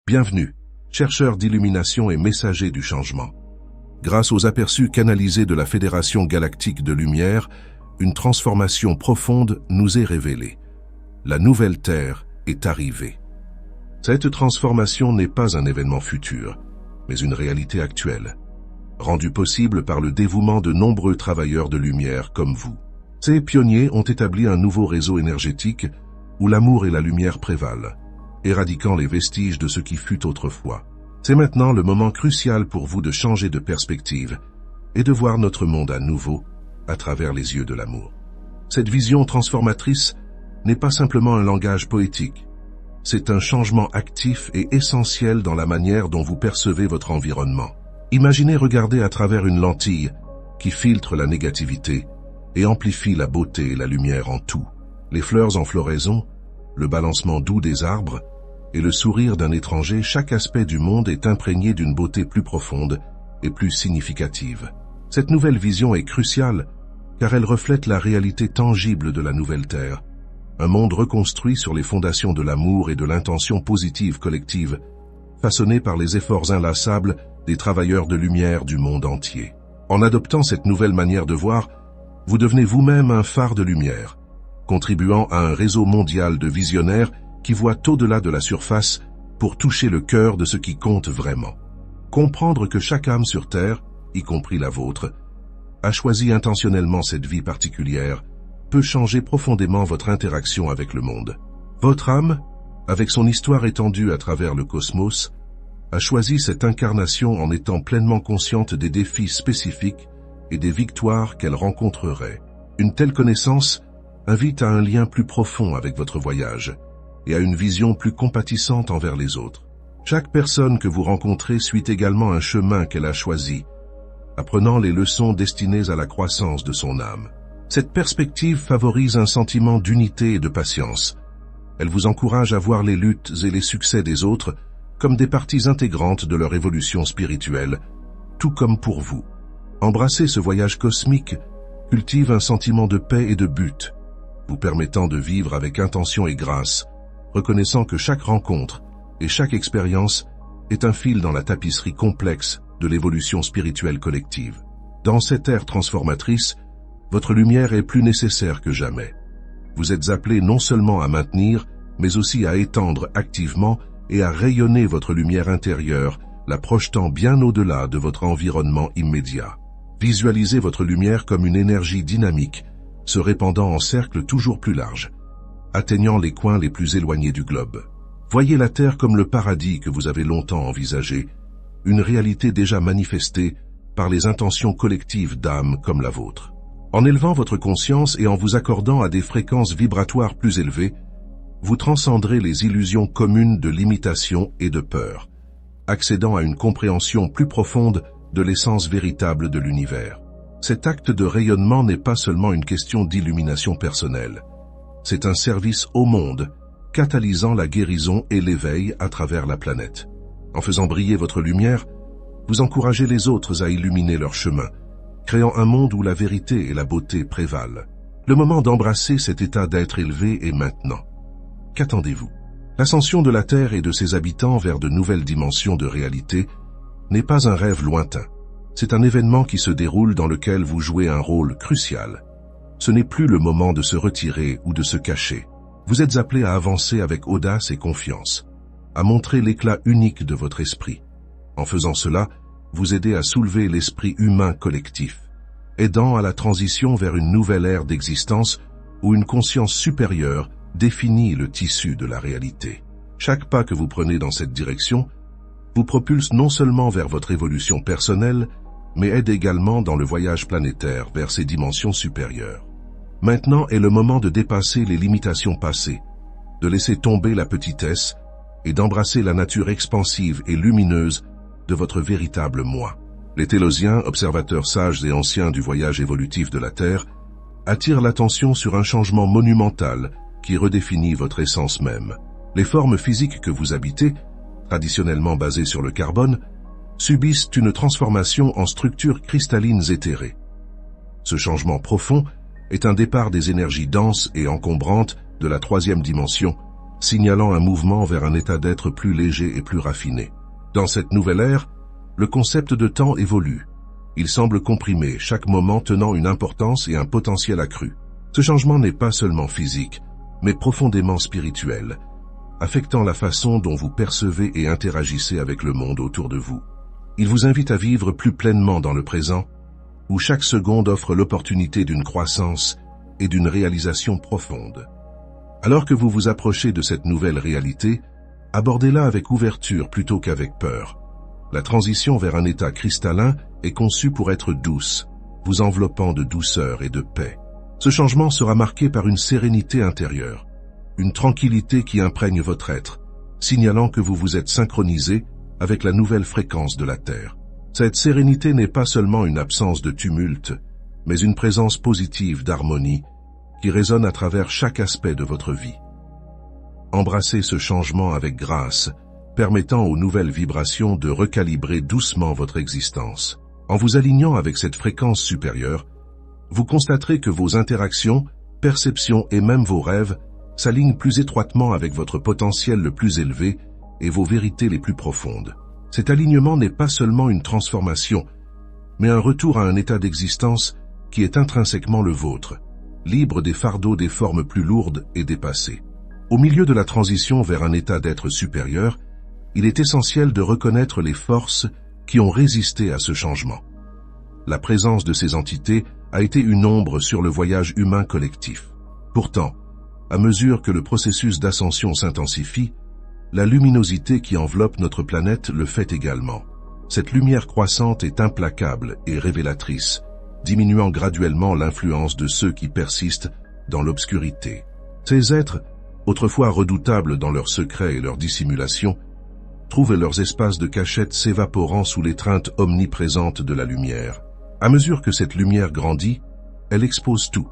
Bienvenue, chercheurs d'illumination et messagers du changement. Grâce aux aperçus canalisés de la Fédération galactique de lumière, une transformation profonde nous est révélée. La nouvelle Terre est arrivée. Cette transformation n'est pas un événement futur, mais une réalité actuelle, rendue possible par le dévouement de nombreux travailleurs de lumière comme vous. Ces pionniers ont établi un nouveau réseau énergétique où l'amour et la lumière prévalent, éradiquant les vestiges de ce qui fut autrefois. C'est maintenant le moment crucial pour vous de changer de perspective et de voir notre monde à nouveau à travers les yeux de l'amour. Cette vision transformatrice n'est pas simplement un langage poétique, c'est un changement actif et essentiel dans la manière dont vous percevez votre environnement. Imaginez regarder à travers une lentille qui filtre la négativité et amplifie la beauté et la lumière en tout. Les fleurs en floraison, le balancement doux des arbres et le sourire d'un étranger, chaque aspect du monde est imprégné d'une beauté plus profonde et plus significative. Cette nouvelle vision est cruciale car elle reflète la réalité tangible de la nouvelle Terre, un monde reconstruit sur les fondations de l'amour et de l'intention positive collective, façonné par les efforts inlassables des travailleurs de lumière du monde entier. En adoptant cette nouvelle manière de voir, vous devenez vous-même un phare de lumière, contribuant à un réseau mondial de visionnaires qui voient au-delà de la surface pour toucher le cœur de ce qui compte vraiment. Comprendre que chaque âme sur Terre, y compris la vôtre, a choisi intentionnellement cette vie particulière, peut changer profondément votre interaction avec le monde. Votre âme, avec son histoire étendue à travers le cosmos, a choisi cette incarnation en étant pleinement consciente des défis spécifiques et des victoires qu'elle rencontrerait. Une telle connaissance invite à un lien plus profond avec votre voyage et à une vision plus compatissante envers les autres. Chaque personne que vous rencontrez suit également un chemin qu'elle a choisi, apprenant les leçons destinées à la croissance de son âme. Cette perspective favorise un sentiment d'unité et de patience. Elle vous encourage à voir les luttes et les succès des autres comme des parties intégrantes de leur évolution spirituelle, tout comme pour vous. Embrasser ce voyage cosmique cultive un sentiment de paix et de but, vous permettant de vivre avec intention et grâce, reconnaissant que chaque rencontre et chaque expérience est un fil dans la tapisserie complexe de l'évolution spirituelle collective. Dans cette ère transformatrice, votre lumière est plus nécessaire que jamais. Vous êtes appelés non seulement à maintenir, mais aussi à étendre activement et à rayonner votre lumière intérieure, la projetant bien au-delà de votre environnement immédiat. Visualisez votre lumière comme une énergie dynamique, se répandant en cercles toujours plus larges, atteignant les coins les plus éloignés du globe. Voyez la Terre comme le paradis que vous avez longtemps envisagé, une réalité déjà manifestée par les intentions collectives d'âmes comme la vôtre. En élevant votre conscience et en vous accordant à des fréquences vibratoires plus élevées, vous transcenderez les illusions communes de limitation et de peur, accédant à une compréhension plus profonde de l'essence véritable de l'univers. Cet acte de rayonnement n'est pas seulement une question d'illumination personnelle. C'est un service au monde, catalysant la guérison et l'éveil à travers la planète. En faisant briller votre lumière, vous encouragez les autres à illuminer leur chemin, créant un monde où la vérité et la beauté prévalent. Le moment d'embrasser cet état d'être élevé est maintenant. Qu'attendez-vous? L'ascension de la Terre et de ses habitants vers de nouvelles dimensions de réalité n'est pas un rêve lointain. C'est un événement qui se déroule dans lequel vous jouez un rôle crucial. Ce n'est plus le moment de se retirer ou de se cacher. Vous êtes appelés à avancer avec audace et confiance, à montrer l'éclat unique de votre esprit. En faisant cela, vous aidez à soulever l'esprit humain collectif, aidant à la transition vers une nouvelle ère d'existence où une conscience supérieure définit le tissu de la réalité. Chaque pas que vous prenez dans cette direction vous propulse non seulement vers votre évolution personnelle, mais aide également dans le voyage planétaire vers ces dimensions supérieures. Maintenant est le moment de dépasser les limitations passées, de laisser tomber la petitesse et d'embrasser la nature expansive et lumineuse de votre véritable moi. Les Télosiens, observateurs sages et anciens du voyage évolutif de la Terre, attirent l'attention sur un changement monumental qui redéfinit votre essence même. Les formes physiques que vous habitez, traditionnellement basées sur le carbone, subissent une transformation en structures cristallines éthérées. Ce changement profond est un départ des énergies denses et encombrantes de la troisième dimension, signalant un mouvement vers un état d'être plus léger et plus raffiné. Dans cette nouvelle ère, le concept de temps évolue. Il semble comprimé, chaque moment tenant une importance et un potentiel accru. Ce changement n'est pas seulement physique, mais profondément spirituel, affectant la façon dont vous percevez et interagissez avec le monde autour de vous. Il vous invite à vivre plus pleinement dans le présent, où chaque seconde offre l'opportunité d'une croissance et d'une réalisation profonde. Alors que vous vous approchez de cette nouvelle réalité, abordez-la avec ouverture plutôt qu'avec peur. La transition vers un état cristallin est conçue pour être douce, vous enveloppant de douceur et de paix. Ce changement sera marqué par une sérénité intérieure, une tranquillité qui imprègne votre être, signalant que vous vous êtes synchronisé avec la nouvelle fréquence de la Terre. Cette sérénité n'est pas seulement une absence de tumulte, mais une présence positive d'harmonie qui résonne à travers chaque aspect de votre vie. Embrassez ce changement avec grâce, permettant aux nouvelles vibrations de recalibrer doucement votre existence. En vous alignant avec cette fréquence supérieure, vous constaterez que vos interactions, perceptions et même vos rêves s'alignent plus étroitement avec votre potentiel le plus élevé et vos vérités les plus profondes. Cet alignement n'est pas seulement une transformation, mais un retour à un état d'existence qui est intrinsèquement le vôtre, libre des fardeaux des formes plus lourdes et dépassées. Au milieu de la transition vers un état d'être supérieur, il est essentiel de reconnaître les forces qui ont résisté à ce changement. La présence de ces entités a été une ombre sur le voyage humain collectif. Pourtant, à mesure que le processus d'ascension s'intensifie, la luminosité qui enveloppe notre planète le fait également. Cette lumière croissante est implacable et révélatrice, diminuant graduellement l'influence de ceux qui persistent dans l'obscurité. Ces êtres, autrefois redoutables dans leurs secrets et leurs dissimulations, trouvent leurs espaces de cachette s'évaporant sous l'étreinte omniprésente de la lumière. À mesure que cette lumière grandit, elle expose tout.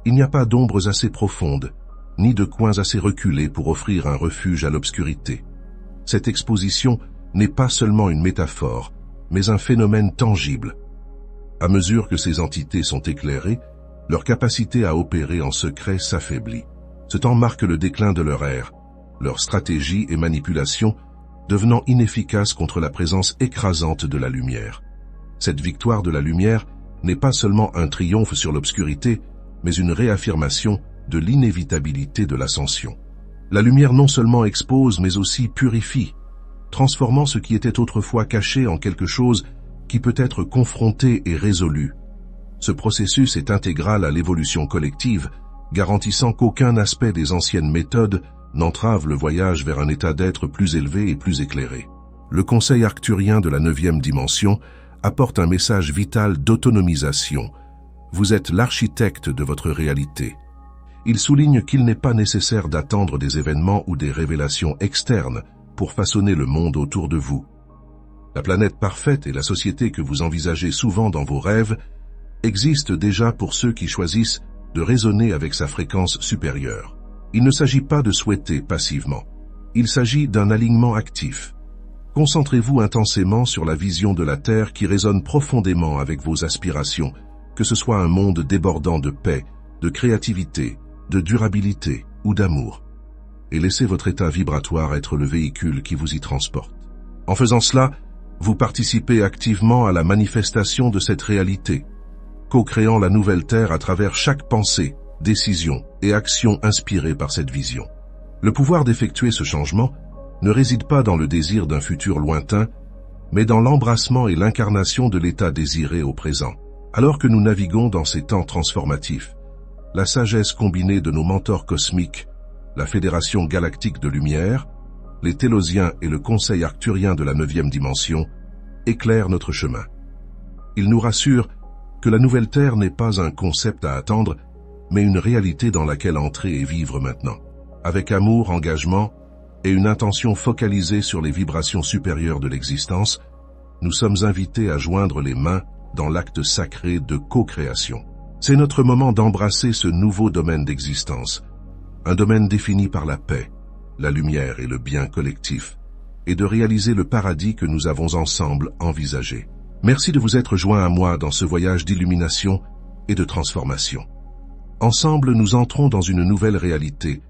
Il n'y a pas d'ombres assez profondes, ni de coins assez reculés pour offrir un refuge à l'obscurité. Cette exposition n'est pas seulement une métaphore, mais un phénomène tangible. À mesure que ces entités sont éclairées, leur capacité à opérer en secret s'affaiblit. Ce temps marque le déclin de leur ère, leur stratégie et manipulation devenant inefficaces contre la présence écrasante de la lumière. Cette victoire de la lumière n'est pas seulement un triomphe sur l'obscurité, mais une réaffirmation de l'inévitabilité de l'ascension. La lumière non seulement expose, mais aussi purifie, transformant ce qui était autrefois caché en quelque chose qui peut être confronté et résolu. Ce processus est intégral à l'évolution collective, garantissant qu'aucun aspect des anciennes méthodes n'entrave le voyage vers un état d'être plus élevé et plus éclairé. Le conseil arcturien de la 9e dimension apporte un message vital d'autonomisation. Vous êtes l'architecte de votre réalité. Il souligne qu'il n'est pas nécessaire d'attendre des événements ou des révélations externes pour façonner le monde autour de vous. La planète parfaite et la société que vous envisagez souvent dans vos rêves existent déjà pour ceux qui choisissent de raisonner avec sa fréquence supérieure. Il ne s'agit pas de souhaiter passivement. Il s'agit d'un alignement actif. Concentrez-vous intensément sur la vision de la Terre qui résonne profondément avec vos aspirations, que ce soit un monde débordant de paix, de créativité, de durabilité ou d'amour. Et laissez votre état vibratoire être le véhicule qui vous y transporte. En faisant cela, vous participez activement à la manifestation de cette réalité, co-créant la nouvelle Terre à travers chaque pensée, décision et action inspirée par cette vision. Le pouvoir d'effectuer ce changement ne réside pas dans le désir d'un futur lointain, mais dans l'embrassement et l'incarnation de l'état désiré au présent. Alors que nous naviguons dans ces temps transformatifs, la sagesse combinée de nos mentors cosmiques, la Fédération galactique de lumière, les Télosiens et le Conseil arcturien de la 9e dimension, éclairent notre chemin. Ils nous rassurent que la nouvelle Terre n'est pas un concept à attendre, mais une réalité dans laquelle entrer et vivre maintenant. Avec amour, engagement et une intention focalisée sur les vibrations supérieures de l'existence, nous sommes invités à joindre les mains dans l'acte sacré de co-création. C'est notre moment d'embrasser ce nouveau domaine d'existence, un domaine défini par la paix, la lumière et le bien collectif, et de réaliser le paradis que nous avons ensemble envisagé. Merci de vous être joints à moi dans ce voyage d'illumination et de transformation. Ensemble, nous entrons dans une nouvelle réalité,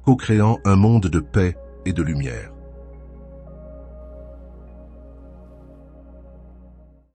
co-créant un monde de paix et de lumière.